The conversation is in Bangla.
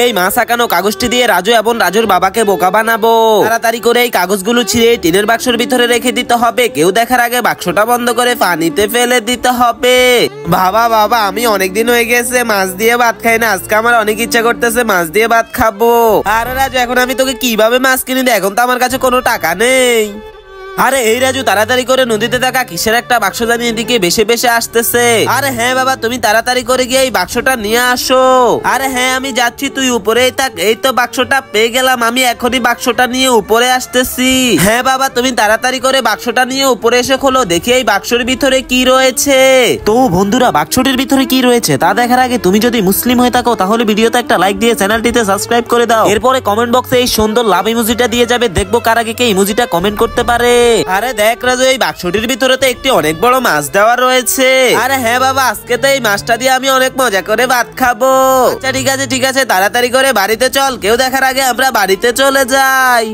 এই মাছ আঁকানো কাগজটি দিয়ে রাজু এবং রাজুর বাবাকে বোকা বানাবো। তাড়াতাড়ি করে এই কাগজগুলো ছিঁড়ে টিনের বাক্সের ভিতরে রেখে দিতে হবে। কেউ দেখার আগে বাক্সটা বন্ধ করে পানিতে ফেলে দিতে হবে। বাবা আমি অনেকদিন হয়ে গেছে মাছ দিয়ে ভাত খাই না, আজকে আমার অনেক ইচ্ছা করতেছে মাছ দিয়ে ভাত খাবো। আরে রাজু, এখন আমি তোকে কিভাবে মাছ কিনে দিই? এখন তো আমার কাছে কোনো টাকা নেই। আরে এই রাজু, তাড়াতাড়ি করে নদীতে থাকা কিসের একটা বাক্স জানি এদিকে বেশি বেশি আসতেছে। আরে হ্যাঁ বাবা, তুমি তাড়াতাড়ি করে গিয়ে এই বাক্সটা নিয়ে আসো। আরে হ্যাঁ আমি যাচ্ছি, তুই উপরেই থাক। এই তো বাক্সটা পেয়ে গেলাম, আমি এখনই বাক্সটা নিয়ে উপরে আসতেছি। হ্যাঁ বাবা, তুমি তাড়াতাড়ি করে বাক্সটা নিয়ে উপরে এসে খোলো, দেখি এই বাক্সের ভিতরে কি রয়েছে। তো বন্ধুরা, বাক্সটির ভিতরে কি রয়েছে তা দেখার আগে তুমি যদি মুসলিম হয়ে থাকো তাহলে ভিডিওতে একটা লাইক দিয়ে চ্যানেলটিতে সাবস্ক্রাইব করে দাও। এরপরে কমেন্ট বক্সে এই সুন্দর লাভ ইমোজিটা দিয়ে যাবে, দেখবো কার আগে কে ইমোজিটা কমেন্ট করতে পারে। আরে দেখ রাজু, এই বাক্সটির ভিতরে তো একটি অনেক বড় মাছ দেওয়া রয়েছে। আরে হ্যাঁ বাবা, আজকে তো এই মাছটা দিয়ে আমি অনেক মজা করে ভাত খাবো। আচ্ছা ঠিক আছে, তাড়াতাড়ি করে বাড়িতে চল, কেউ দেখার আগে আমরা বাড়িতে চলে যাই।